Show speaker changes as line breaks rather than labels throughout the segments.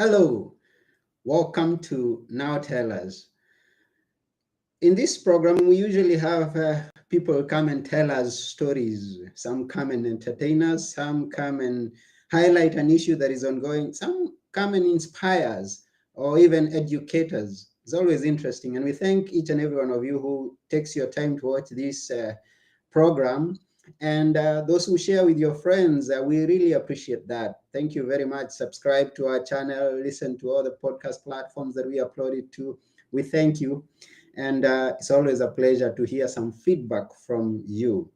Hello, welcome to Now Tell Us. In this program, we usually have people come and tell us stories. Some come and entertain us, some come and highlight an issue that is ongoing, some come and inspire us or even educate us. It's always interesting. And we thank each and every one of you who takes your time to watch this program. And those who share with your friends, we really appreciate that. Thank you very much. Subscribe to our channel, listen to all the podcast platforms that we upload it to. We thank you. And it's always a pleasure to hear some feedback from you.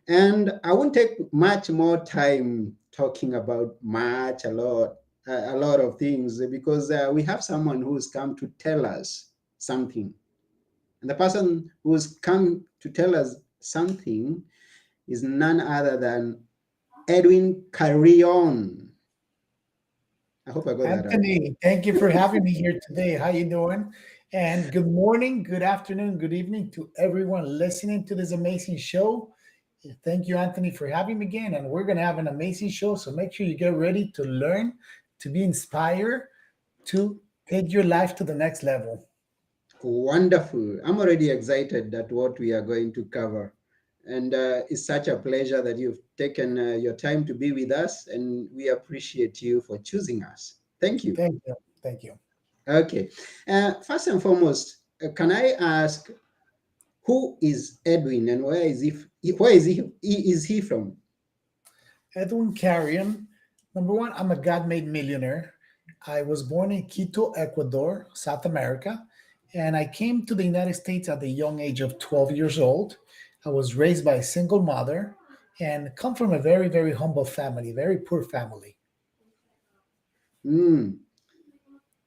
And I won't take much more time talking about a lot of things because we have someone who's come to tell us something. And the person who's come to tell us something is none other than Edwin Carrion. I hope I got that right.
Anthony, thank you for having me here today. How you doing? And good morning, good afternoon, good evening to everyone listening to this amazing show. Thank you, Anthony, for having me again. And we're going to have an amazing show. So make sure you get ready to learn, to be inspired, to take your life to the next level.
Wonderful. I'm already excited at what we are going to cover. And it's such a pleasure that you've taken your time to be with us, and we appreciate you for choosing us. Thank you.
Thank you. Thank you.
Okay. First and foremost, can I ask who is Edwin and where is he from?
Edwin Carrion. Number one, I'm a God made millionaire. I was born in Quito, Ecuador, South America, and I came to the United States at the young age of 12 years old. I was raised by a single mother and come from a very, very humble family, very poor family.
Hmm,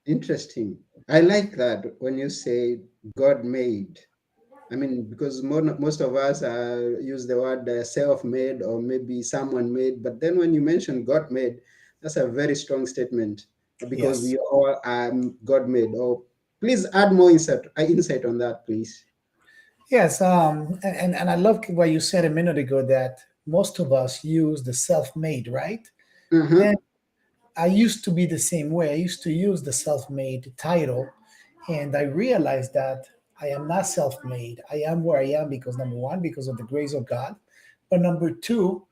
interesting. I like that when you say God made. I mean, because most of us use the word self-made or maybe someone made, but then when you mention God made, that's a very strong statement because
Yes.
we all are God made. Oh, please add more insight on that, please.
Yes. And I love what you said a minute ago that most of us use the self made, right?
Uh-huh.
And I used to be the same way. I used to use the self made title. And I realized that I am not self made. I am where I am because number one, because of the grace of God. But number two,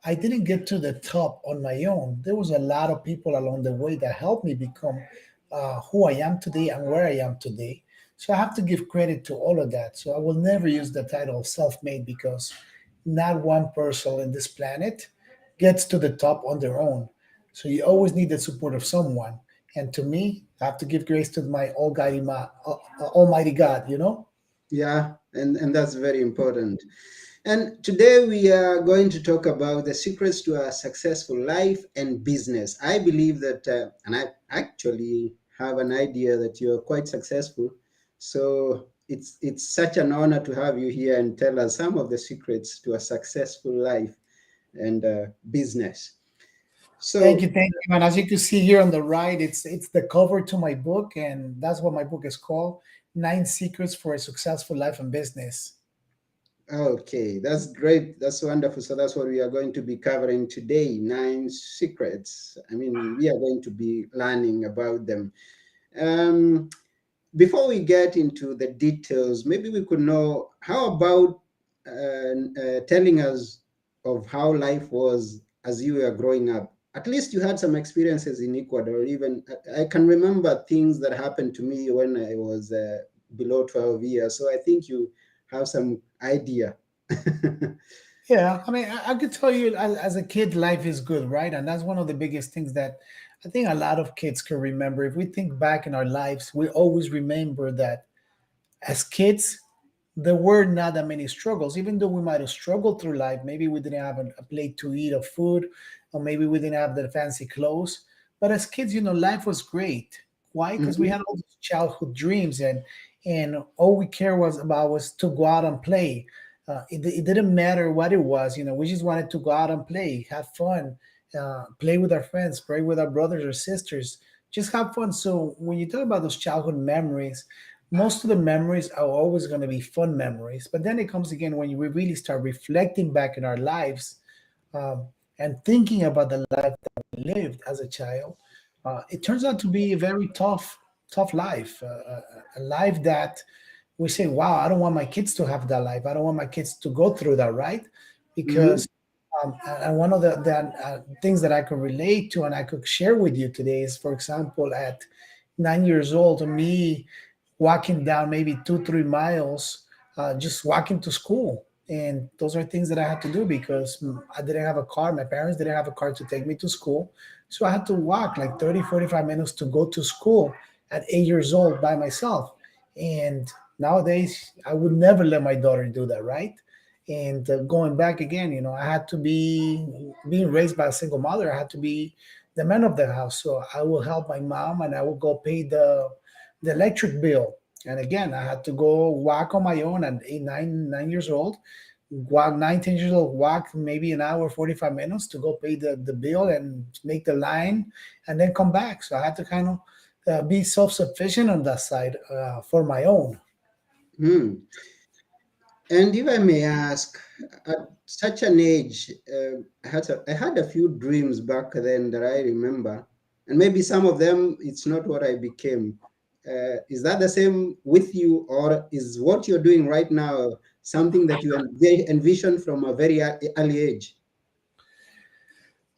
I didn't get to the top on my own. There was a lot of people along the way that helped me become who I am today and where I am today. So I have to give credit to all of that. So I will never use the title self made because not one person in this planet gets to the top on their own. So you always need the support of someone. And to me, I have to give grace to my Almighty God, you know?
Yeah, and that's very important. And today we are going to talk about the secrets to a successful life and business. I believe that, and I actually have an idea that you're quite successful. So it's such an honor to have you here and tell us some of the secrets to a successful life and business.
Thank you,
So,
thank you. And as you can see here on the right, it's the cover to my book, and that's what my book is called: Nine Secrets for a Successful Life and Business.
okay, that's great. That's wonderful. So that's what we are going to be covering today, nine secrets. I mean, we are going to be learning about them. Um, Before we get into the details, maybe we could know how about telling us of how life was as you were growing up. At least you had some experiences in Ecuador. Even I can remember things that happened to me when I was below 12 years. So I think you have some idea.
Yeah, I mean, I could tell you as a kid, life is good, right? And that's one of the biggest things that I think a lot of kids can remember. If we think back in our lives, we always remember that as kids, there were not that many struggles. Even though we might have struggled through life, maybe we didn't have a plate to eat or food, or maybe we didn't have the fancy clothes. But as kids, life was great. Why? Because we
Mhm.
had all these childhood dreams, and all we care was about was to go out and play. It didn't matter what it was. We just wanted to go out and play, have fun, play with our friends, play with our brothers or sisters, just have fun. So when you talk about those childhood memories, most of the memories are always going to be fun memories. But then it comes again when we really start reflecting back in our lives, um, and thinking about the life that we lived as a child. It turns out to be a very tough life, a life that we say, "Wow, I don't want my kids to have that life. I don't want my kids to go through that." Right?
Mm-hmm.
Because and one of the things that I could relate to and I could share with you today is, for example, at 9 years old, me walking down maybe 2 3 miles, just walking to school. And those are things that I had to do because I didn't have a car. My parents didn't have a car to take me to school. So I had to walk like 30, 45 minutes to go to school at 8 years old by myself. And nowadays, I would never let my daughter do that, right? And going back again, I had to be being raised by a single mother. I had to be the man of the house. So I will help my mom and I will go pay the electric bill. And again, I had to go walk on my own at 9 years old, walk 19 years old, walk maybe an hour, 45 minutes to go pay the bill and make the line and then come back. So I had to kind of be self sufficient on that side for my own.
Hmm. And if I may ask, at such an age, I had a few dreams back then that I remember, and maybe some of them it's not what I became. Is that the same with you, or is what you're doing right now something that you envision from a very early age?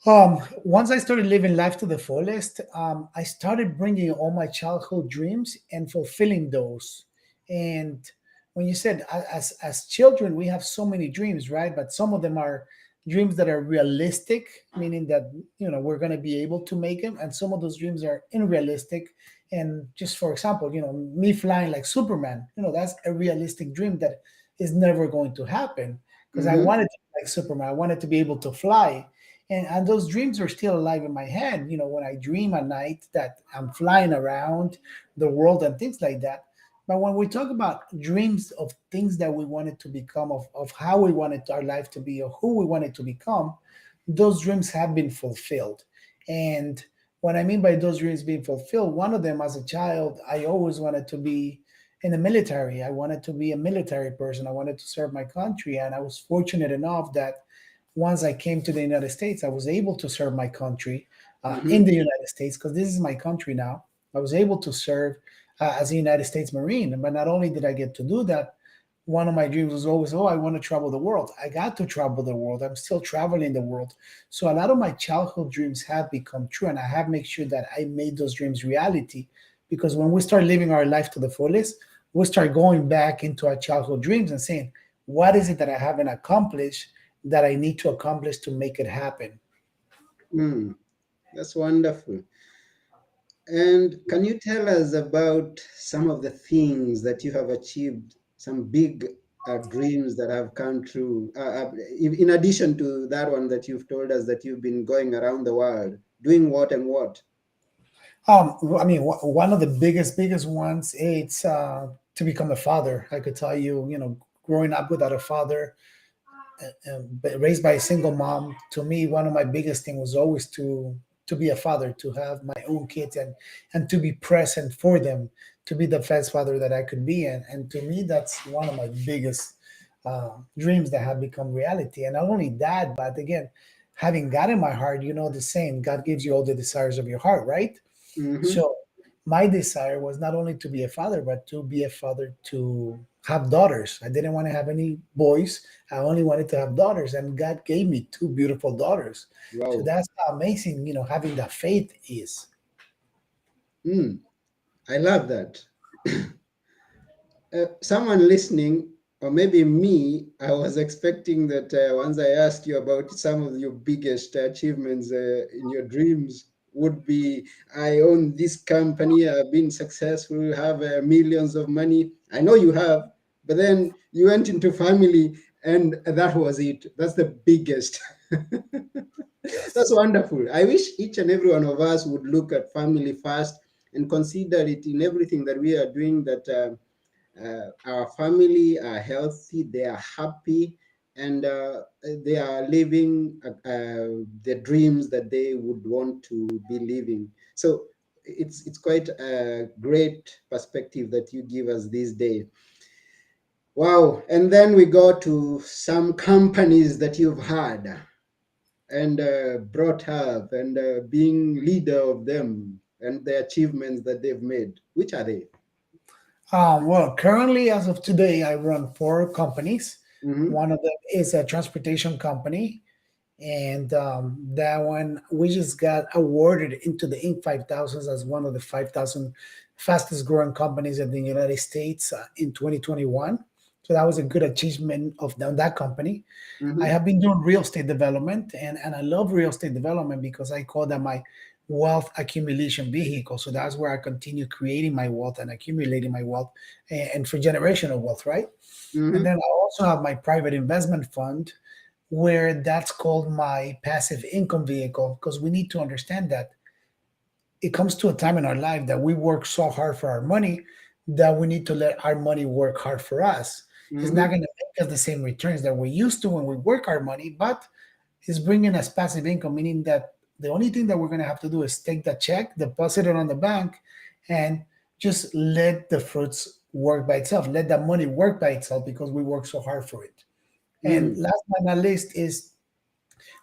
Once I started living life to the fullest, I started bringing all my childhood dreams and fulfilling those. And when you said as children, we have so many dreams, right? But some of them are dreams that are realistic, meaning that we're going to be able to make them, and some of those dreams are unrealistic. And just for example, me flying like Superman, that's a realistic dream that is never going to happen because I
Mm-hmm.
wanted to be like Superman. I wanted to be able to fly and those dreams are still alive in my head when I dream at night that I'm flying around the world and things like that. But when we talk about dreams of things that we wanted to become, of how we wanted our life to be or who we wanted to become, those dreams have been fulfilled. And what I mean by those dreams being fulfilled, one of them as a child, I always wanted to be in the military. I wanted to be a military person. I wanted to serve my country, and I was fortunate enough that once I came to the United States, I was able to serve my country in
Mm-hmm.
the United States because this is my country now. I was able to serve as a United States Marine. But not only did I get to do that, one of my dreams was always, oh, I want to travel the world. I got to travel the world. I'm still traveling the world. So a lot of my childhood dreams have become true, and I have made sure that I made those dreams reality. Because when we start living our life to the fullest, we start going back into our childhood dreams and saying, what is it that I haven't accomplished that I need to accomplish to make it happen?
Mm, that's wonderful. And can you tell us about some of the things that you have achieved, some big dreams that have come true, in addition to that one that you've told us that you've been going around the world, doing what and what?
I mean, one of the biggest ones, it's to become a father. I could tell you, growing up without a father, but raised by a single mom, to me, one of my biggest things was always to be a father, to have my own kids and to be present for them, to be the best father that I could be. And to me, that's one of my biggest dreams that have become reality. And not only that, but again, having God in my heart, the saying, God gives you all the desires of your heart, right?
Mm-hmm.
So my desire was not only to be a father, but to be a father to have daughters. I didn't want to have any boys. I only wanted to have daughters, and God gave me two beautiful daughters. So
Wow.
that's how amazing, having that faith is.
Mm, I love that. Someone listening, or maybe me, I was expecting that once I asked you about some of your biggest achievements in your dreams, would be I own this company, I've been successful, have millions of money. I know you have, but then you went into family, and that was it. That's the biggest. That's
Yes.
wonderful. I wish each and every one of us would look at family first and consider it in everything that we are doing. That. Our family are healthy, they are happy, and they are living the dreams that they would want to be living. So it's quite a great perspective that you give us this day. Wow. And then we go to some companies that you've had and brought up and being leader of them. and the achievements that they've made? Which are they?
Well, currently, as of today, I run four companies.
Mm-hmm.
One of them is a transportation company, and that one we just got awarded into the Inc. 5000 as one of the 5,000 fastest growing companies in the United States in 2021. So that was a good achievement of that company. I
Mm-hmm.
have been doing real estate development, and I love real estate development because I call that my wealth accumulation vehicle. So that's where I continue creating my wealth and accumulating my wealth and for generational wealth, right? And
Mm-hmm.
then I also have my private investment fund where that's called my passive income vehicle because we need to understand that it comes to a time in our life that we work so hard for our money that we need to let our money work hard for us. It's not
Mm-hmm.
going to make us the same returns that we used to when we work our money, but it's bringing us passive income, meaning that the only thing that we're going to have to do is take the check, deposit it on the bank, and just let the fruits work by itself. Let that money work by itself because we work so hard for it. And
Mm-hmm.
last but not least is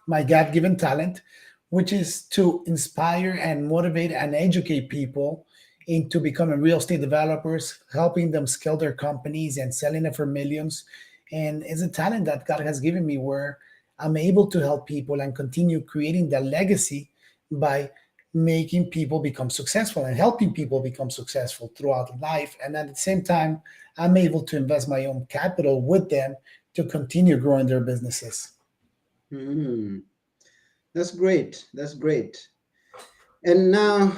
my God given talent, which is to inspire and motivate and educate people into becoming real estate developers, helping them scale their companies and selling it for millions. And it's a talent that God has given me where I'm able to help people and continue creating that legacy by making people become successful and helping people become successful throughout life. And at the same time, I'm able to invest my own capital with them to continue growing their businesses.
Mm-hmm. That's great. That's great. And now,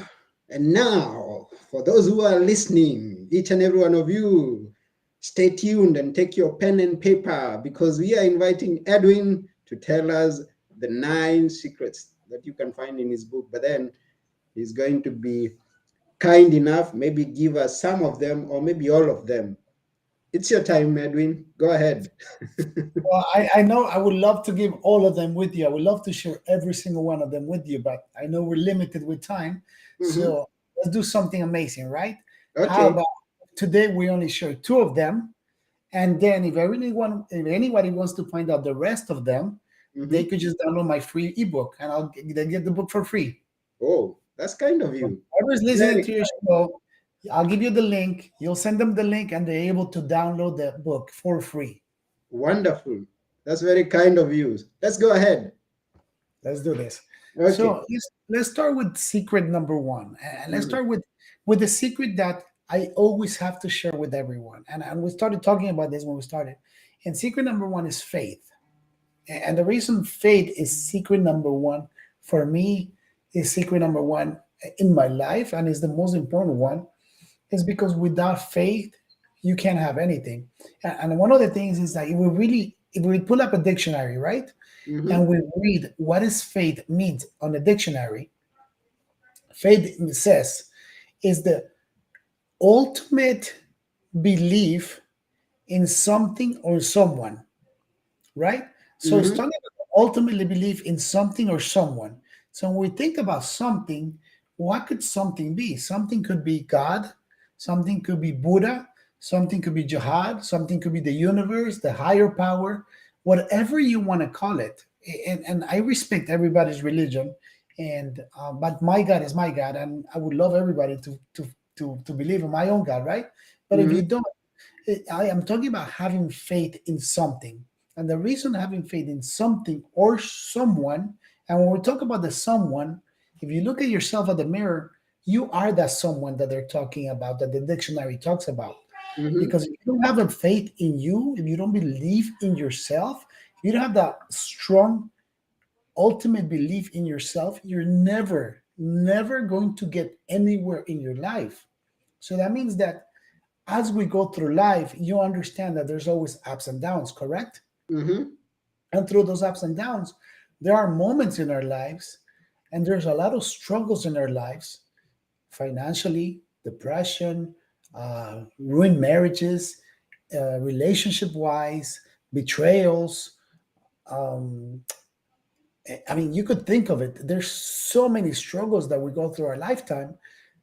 and now, for those who are listening, each and every one of you, stay tuned and take your pen and paper because we are inviting Edwin to tell us the 9 secrets that you can find in his book. But then he's going to be kind enough, maybe give us some of them or maybe all of them. It's your time, Edwin. Go ahead.
Well, I know I would love to give all of them with you. I would love to share every single one of them with you, but I know we're limited with time.
Hmm.
So let's do something amazing, right? How
Okay.
about today we only share two of them, and then if anybody wants to find out the rest of them, they
Hmm.
could just download my free ebook, and they get the book for free.
Oh, that's kind of
So
you.
whoever's listening
Very
to your show, I'll give you the link. You'll send them the link, and they're able to download the book for free.
wonderful. That's very kind of you. Let's go ahead.
Let's do this.
Okay.
So let's start with secret number one, and let's
Mhm.
start with the secret that I always have to share with everyone. And we started talking about this when we started. And secret number one is faith. And the reason faith is secret number one for me is secret number one in my life, and is the most important one, is because without faith you can't have anything. And one of the things is that if we pull up a dictionary, right? And
Mhm.
we read what is faith means on the dictionary, faith says is the ultimate belief in something or someone, right? So it's
Mhm.
talking about ultimately belief in something or someone. So when we think about something, what could something be? Something could be God, something could be Buddha, something could be jihad, something could be the universe, the higher power, whatever you want to call it. And I respect everybody's religion, and but my God is my God, and I would love everybody to believe in my own God, right? But if you
Mhm.
don't, I am talking about having faith in something. And the reason having faith in something or someone, and when we talk about the someone, if you look at yourself at the mirror, you are that someone that they're talking about, that the dictionary talks about.
Mhm.
Because if you don't have a faith in you, if you don't believe in yourself, if you don't have that strong, ultimate belief in yourself, you're never going to get anywhere in your life. So that means that as we go through life, you understand that there's always ups and downs, correct?
Mhm.
And through those ups and downs, there are moments in our lives, and there's a lot of struggles in our lives, financially, depression, ruined marriages, relationship wise, betrayals. Um, I mean, you could think of it. There's so many struggles that we go through our lifetime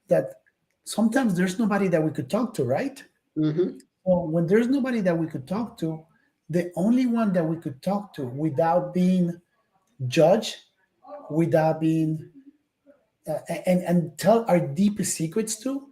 that sometimes there's nobody that we could talk to, right?
Mhm.
Well, when there's nobody that we could talk to, the only one that we could talk to without being judged, without being and tell our deepest secrets to,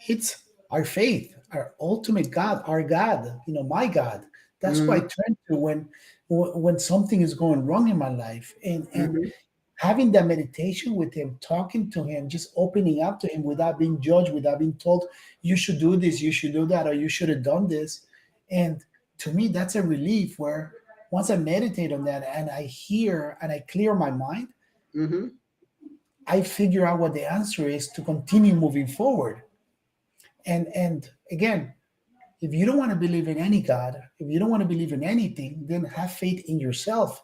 it's our faith, our ultimate God, our God, my God. That's who I
Mm-hmm.
turn to when something is going wrong in my life, and
Mm-hmm.
having that meditation with him, talking to him, just opening up to him without being judged, without being told you should do this, you should do that, or you should have done this. And to me, that's a relief where once I meditate on that and I hear and I clear my mind,
Mm-hmm.
I figure out what the answer is to continue moving forward. And again, if you don't want to believe in any God, if you don't want to believe in anything, then have faith in yourself.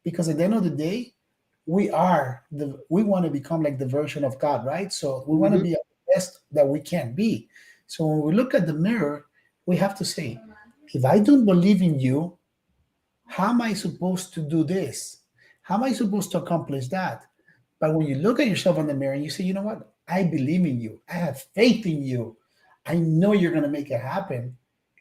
Because at the end of the day, we want to become like the version of God, right? So we want to
Mm-hmm.
be the best that we can be. So when we look at the mirror, we have to say, if I don't believe in you, how am I supposed to do this? How am I supposed to accomplish that? But when you look at yourself in the mirror and you say, you know what? I believe in you. I have faith in you. I know you're going to make it happen.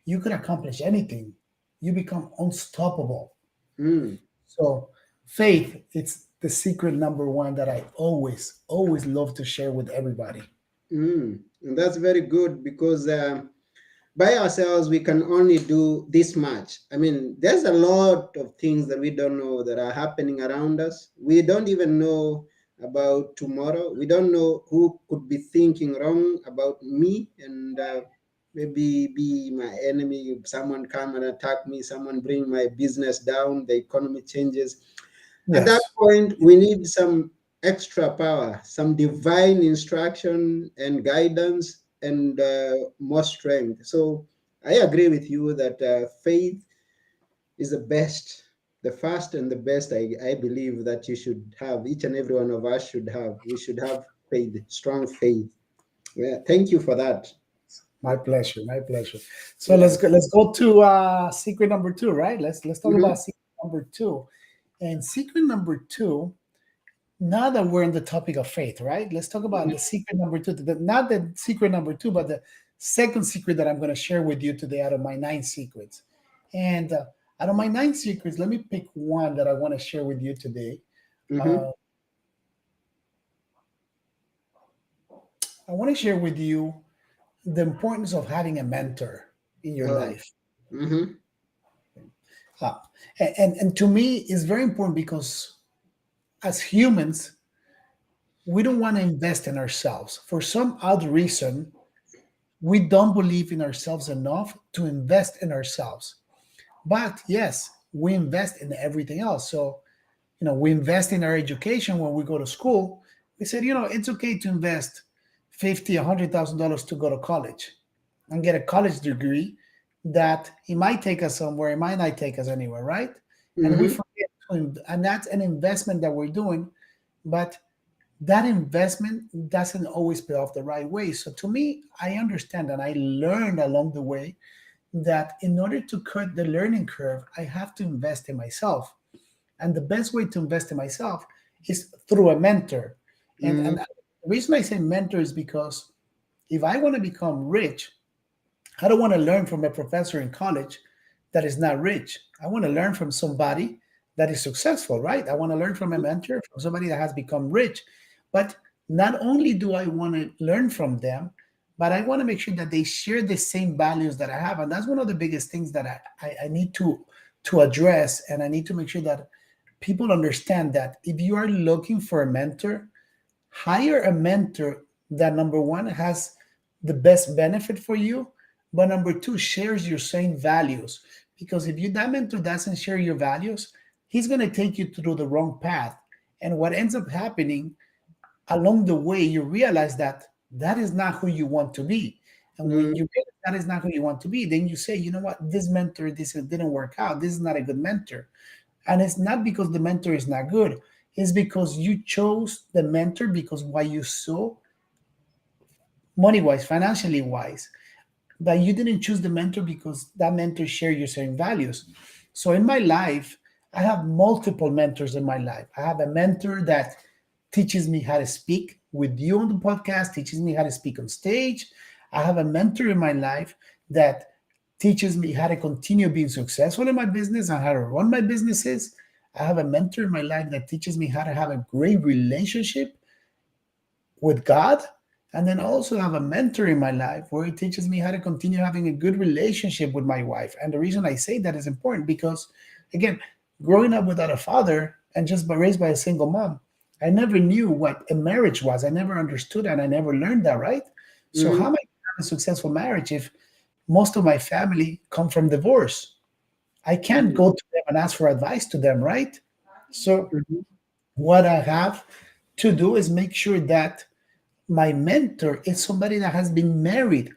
You can accomplish anything. You become unstoppable.
Mm.
So, faith, it's the secret number one that I always, always love to share with everybody.
Mm. And that's very good because by ourselves we can only do this much. I mean, there's a lot of things that we don't know that are happening around us. We don't even know about tomorrow. We don't know who could be thinking wrong about me and maybe be my enemy. Someone come and attack me, someone bring my business down, the economy changes. At that
Yes.
point, we need some extra power, some divine instruction and guidance, and more strength. So I agree with you that faith is the best, the first and the best. I believe that you should have, each and every one of us should have. We should have faith, strong faith. Yeah, thank you for that.
My pleasure. My pleasure. So
Yeah.
let's go to secret number two, right? Let's talk
Mm-hmm.
about secret number two. And secret number two, now that we're on the topic of faith, right? Let's talk about the secret number two. Not the secret number two, but the second secret that I'm going to share with you today out of my nine secrets. And out of my nine secrets, let me pick one that I want to share with you today.
Mm-hmm.
Uh, I want to share with you the importance of having a mentor in your
Oh.
life.
Mm-hmm.
Uh, and to me, it's very important because as humans, we don't want to invest in ourselves. For some odd reason, we don't believe in ourselves enough to invest in ourselves. But yes, we invest in everything else. So, we invest in our education when we go to school. We said, it's okay to invest 50, $100,000 to go to college and get a college degree that it might take us somewhere, it might not take us anywhere, right? And we
Mm-hmm.
forget, and that's an investment that we're doing, but that investment doesn't always pay off the right way. So to me, I understand and I learned along the way that in order to cut the learning curve, I have to invest in myself. And the best way to invest in myself is through a mentor. And the reason I say mentor is because if I want to become rich, I don't want to learn from a professor in college that is not rich. I want to learn from somebody that is successful, right? I want to learn from a mentor, from somebody that has become rich. But not only do I want to learn from them, but I want to make sure that they share the same values that I have. And that's one of the biggest things that I need to address. And I need to make sure that people understand that if you are looking for a mentor, hire a mentor that number one has the best benefit for you, but number two shares your same values. Because if you that mentor doesn't share your values, he's going to take you through the wrong path. And what ends up happening along the way, you realize that that is not who you want to be. And when
Mm-hmm.
you realize that is not who you want to be, then you say, you know what, this mentor, this didn't work out. This is not a good mentor. And it's not because the mentor is not good. It's because you chose the mentor because what you saw, money wise, financially wise, but you didn't choose the mentor because that mentor shared your same values. So in my life, I have multiple mentors in my life. I have a mentor that teaches me how to speak with you on the podcast, teaches me how to speak on stage. I have a mentor in my life that teaches me how to continue being successful in my business and how to run my businesses. I have a mentor in my life that teaches me how to have a great relationship with God, and then also have a mentor in my life where he teaches me how to continue having a good relationship with my wife. And the reason I say that is important because, again, growing up without a father and just raised by a single mom, I never knew what a marriage was. I never understood and I never learned that, right? So how
Mm-hmm.
am I going to have a successful marriage if most of my family come from divorce? I can't go to them and ask for advice to them, right? So
Mm-hmm.
what I have to do is make sure that my mentor is somebody that has been married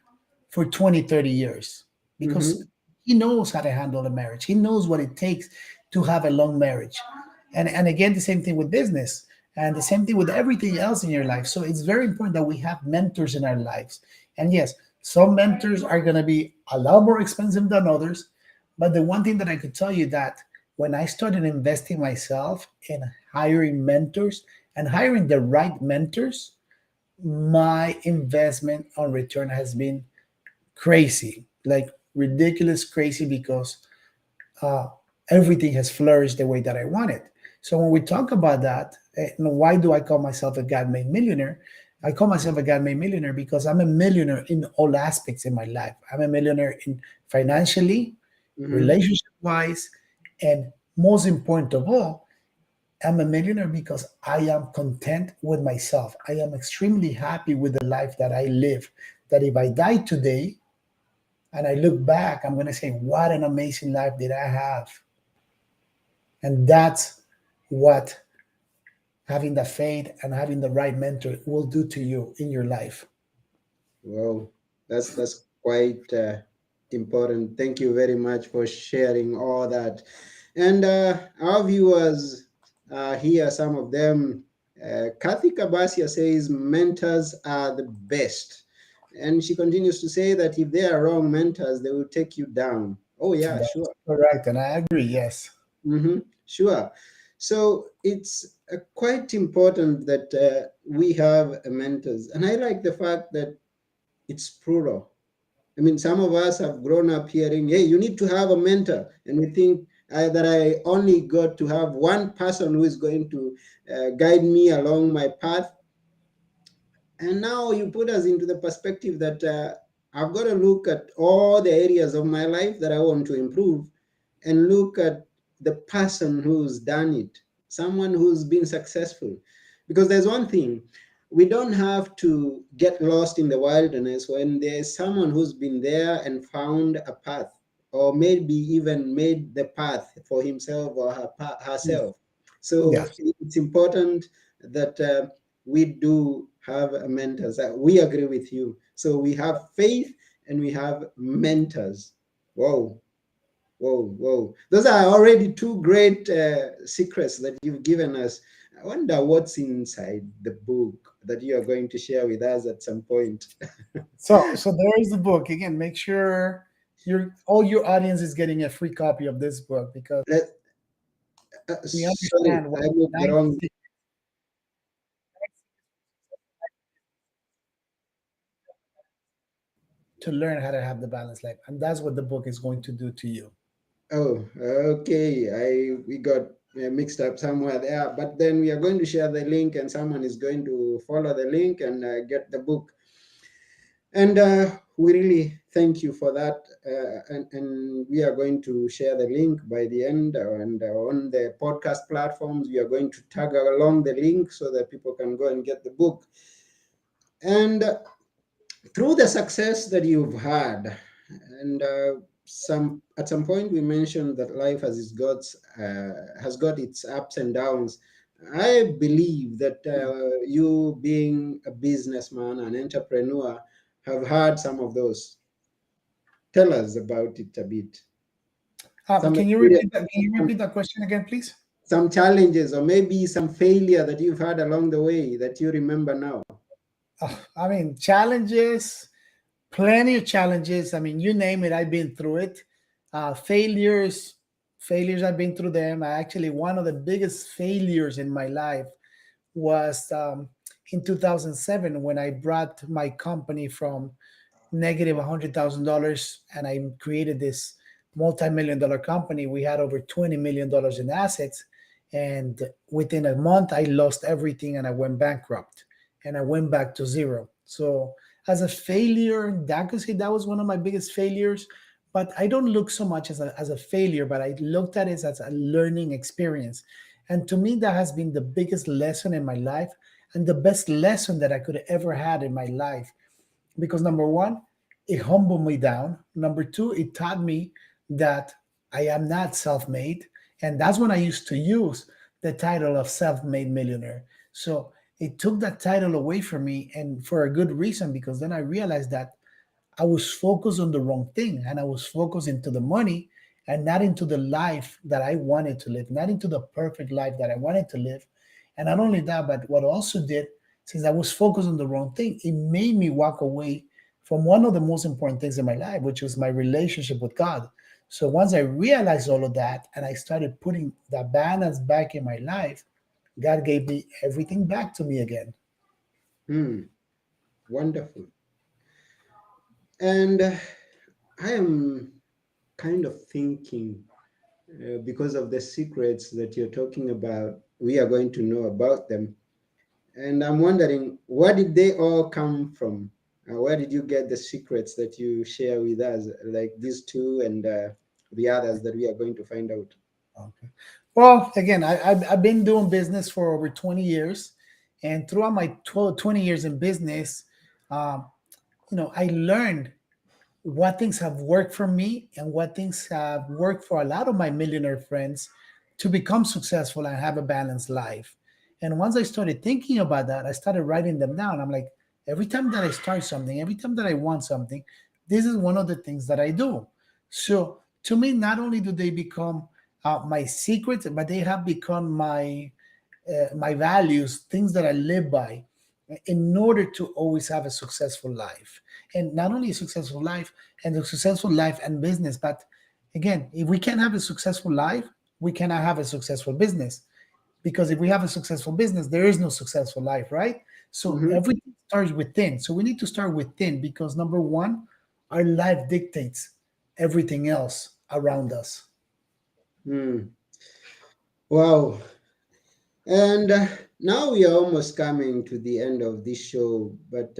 for 20, 30 years because
Mm-hmm.
he knows how to handle a marriage. He knows what it takes to have a long marriage. And again, the same thing with business and the same thing with everything else in your life. So it's very important that we have mentors in our lives. And yes, some mentors are going to be a lot more expensive than others. But the one thing that I could tell you that when I started investing myself in hiring mentors and hiring the right mentors, my investment on return has been crazy, like ridiculous crazy, because uh, everything has flourished the way that I want it. So when we talk about that, why do I call myself a God made millionaire? I call myself a God made millionaire because I'm a millionaire in all aspects in my life. I'm a millionaire in financially,
Mm-hmm.
relationship wise, and most important of all, I'm a millionaire because I am content with myself. I am extremely happy with the life that I live. That if I die today and I look back, I'm going to say, what an amazing life did I have. And that's what having the faith and having the right mentor will do to you in your life.
Wow, that's quite important. Thank you very much for sharing all that. And our viewers here, some of them. Kathy Kabasia says mentors are the best, and she continues to say that if they are wrong mentors, they will take you down. Oh yeah,
That's
sure.
correct. And I agree. Yes.
Mm-hmm. Sure. So it's quite important that we have mentors, and I like the fact that it's plural. I mean, some of us have grown up hearing, hey, you need to have a mentor. And we think that I only got to have one person who is going to guide me along my path. And now you put us into the perspective that I've got to look at all the areas of my life that I want to improve and look at the person who's done it, someone who's been successful. Because there's one thing, we don't have to get lost in the wilderness when there's someone who's been there and found a path, or maybe even made the path for himself or herself. So
Yes.
it's important that we do have mentors. We agree with you. So we have faith and we have mentors. Whoa, whoa, whoa. Those are already two great secrets that you've given us. I wonder what's inside the book that you are going to share with us at some point.
So there is the book. Again, make sure your all your audience is getting a free copy of this book because
Let,
we
sorry,
understand what
I moved the
nine
wrong.
to learn how to have the balanced life. And that's what the book is going to do to you.
Oh, okay. We got mixed up somewhere there, but then we are going to share the link, and someone is going to follow the link and get the book. And we really thank you for that. And we are going to share the link by the end, and on the podcast platforms, we are going to tag along the link so that people can go and get the book. And through the success that you've had, and some at some point we mentioned that life has got its ups and downs. I believe that you, being a businessman, an entrepreneur, have had some of those. Tell us about it a bit. Some
Can you
experience,
repeat that? Can you repeat that question again, please?
some challenges, or maybe some failure that you've had along the way that you remember now.
I mean, challenges, plenty of challenges. I mean, you name it, I've been through it. Failures, failures, I've been through them. I actually, one of the biggest failures in my life was in 2007 when I brought my company from negative $100,000 and I created this multi-million dollar company. We had over $20 million in assets, and within a month, I lost everything and I went bankrupt. and I went back to zero. So as a failure, that could say that was one of my biggest failures. But I don't look so much as a failure, but I looked at it as a learning experience. And to me, that has been the biggest lesson in my life and the best lesson that I could have ever had in my life. Because number one, it humbled me down. Number two, it taught me that I am not self made. And that's when I used to use the title of self made millionaire. So it took that title away from me, and for a good reason, because then I realized that I was focused on the wrong thing, and I was focused into the money and not into the life that I wanted to live, not into the perfect life that I wanted to live. And not only that, but what also did, since I was focused on the wrong thing, it made me walk away from one of the most important things in my life, which was my relationship with God. So once I realized all of that and I started putting the balance back in my life, God gave me everything back to me again.
Hmm. Wonderful. And I am kind of thinking, because of the secrets that you're talking about, we are going to know about them. And I'm wondering, where did they all come from? Where did you get the secrets that you share with us, like these two and the others that we are going to find out?
Okay. Well, again, I've been doing business for over 20 years. And throughout my 20 years in business, um, I learned what things have worked for me and what things have worked for a lot of my millionaire friends to become successful and have a balanced life. And once I started thinking about that, I started writing them down. I'm like, every time that I start something, every time that I want something, this is one of the things that I do. So to me, not only do they become my secrets, but they have become my values, things that I live by, in order to always have a successful life. And not only a successful life and a successful life and business, but again, if we can't have a successful life, we cannot have a successful business. Because if we have a successful business, there is no successful life, right? So
Mm-hmm.
everything starts within. So we need to start within because number one, our life dictates everything else around us.
Mm. Wow. And now we are almost coming to the end of this show, but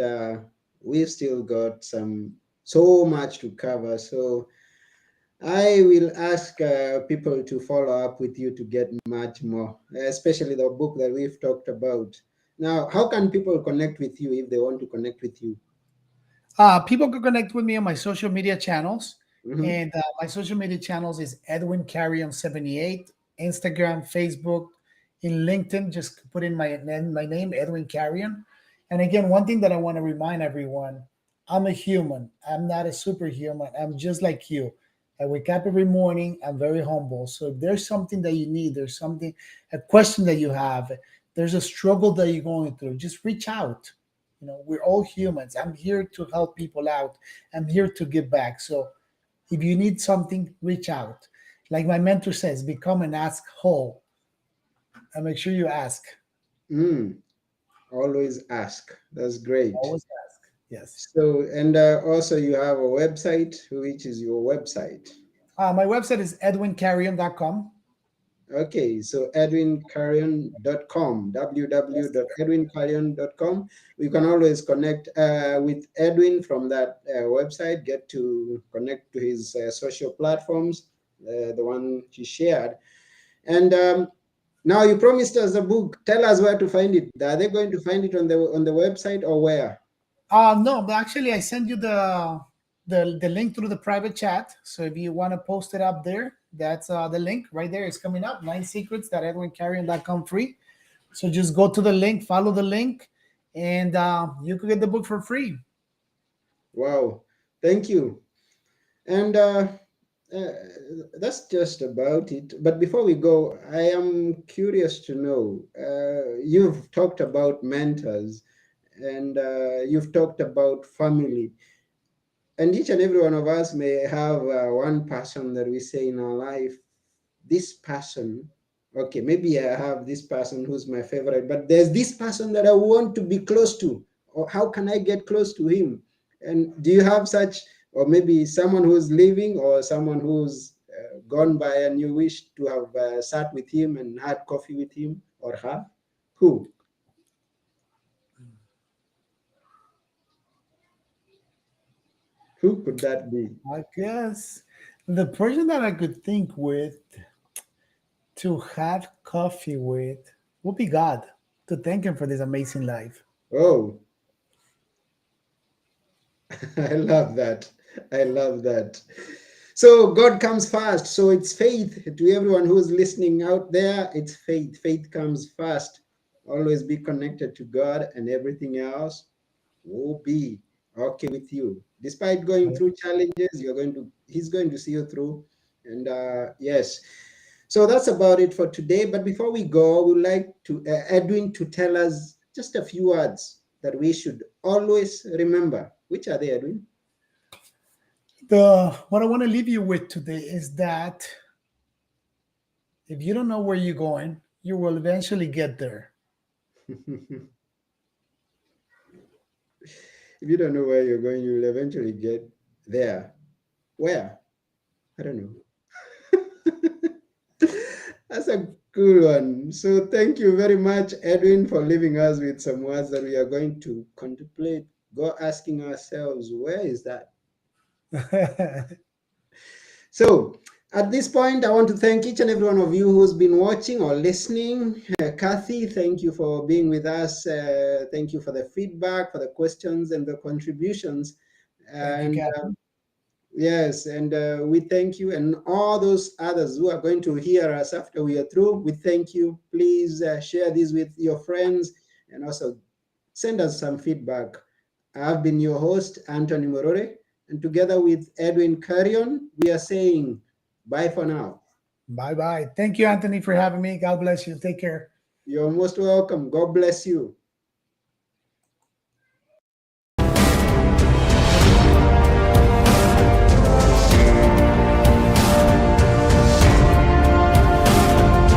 we've still got so much to cover. So I will ask people to follow up with you to get much more, especially the book that we've talked about. Now, how can people connect with you if they want to connect with you?
People can connect with me on my social media channels.
Mm-hmm.
And my social media channels is Edwin Carrion 78, Instagram, Facebook, in LinkedIn. Just put in my name, Edwin Carrion. And again, one thing that I want to remind everyone, I'm a human. I'm not a superhuman. I'm just like you. I wake up every morning. I'm very humble. So if there's something that you need, there's something, a question that you have, there's a struggle that you're going through, just reach out. We're all humans. I'm here to help people out. I'm here to give back. So if you need something, reach out. Like my mentor says, become an ask whole and make sure you ask.
Mm, always ask. That's great.
Always ask. Yes.
So, and also you have a website, which is your website.
My website is edwincarrion.com.
Okay, so edwincarrion.com,
Yes, sir.
www.edwincarrion.com. We can always connect with Edwin from that website, get to connect to his social platforms, the one he shared. And now you promised us a book. Tell us where to find it. Are they going to find it on the website or where?
No, but actually, I send you the link through the private chat. So if you want to post it up there, that's the link right there. It's coming up. 9secrets.edwincarrion.com free. So just go to the link, follow the link, and you can get the book for free.
Wow, thank you. And uh, that's just about it. But before we go, I am curious to know, you've talked about mentors and you've talked about family. And each and every one of us may have one person that we say in our life, this person, okay, maybe I have this person who's my favorite, but there's this person that I want to be close to. Or how can I get close to him? And do you have such, or maybe someone who's living or someone who's gone by and you wish to have sat with him and had coffee with him or her? Who? Who could that be?
I guess the person that I could think with to have coffee with would be God, to thank Him for this amazing life.
Oh, I love that. I love that. So God comes first. So it's faith. To everyone who's listening out there, it's faith. Faith comes first. Always be connected to God, and everything else will be okay with you. Despite going through challenges, He's going to see you through. And yes. So that's about it for today. But before we go, we'd like to Edwin to tell us just a few words that we should always remember. Which are they, Edwin?
The what I want to leave you with today is that if you don't know where you're going, you will eventually get there.
If you don't know where you're going, you'll eventually get there. Where? I don't know. That's a cool one. So thank you very much, Edwin, for leaving us with some words that we are going to contemplate. Go asking ourselves, where is that? So at this point, I want to thank each and every one of you who's been watching or listening. Kathy, thank you for being with us. Thank you for the feedback, for the questions, and the contributions.
Thank you,
And
Captain.
yes, and we thank you, and all those others who are going to hear us after we are through. We thank you. Please share this with your friends, and also send us some feedback. I've been your host, Anthony Morore, and together with Edwin Carrion, we are saying bye for now.
Bye bye. Thank you, Anthony, for having me. God bless you. Take care.
You're most welcome. God bless you.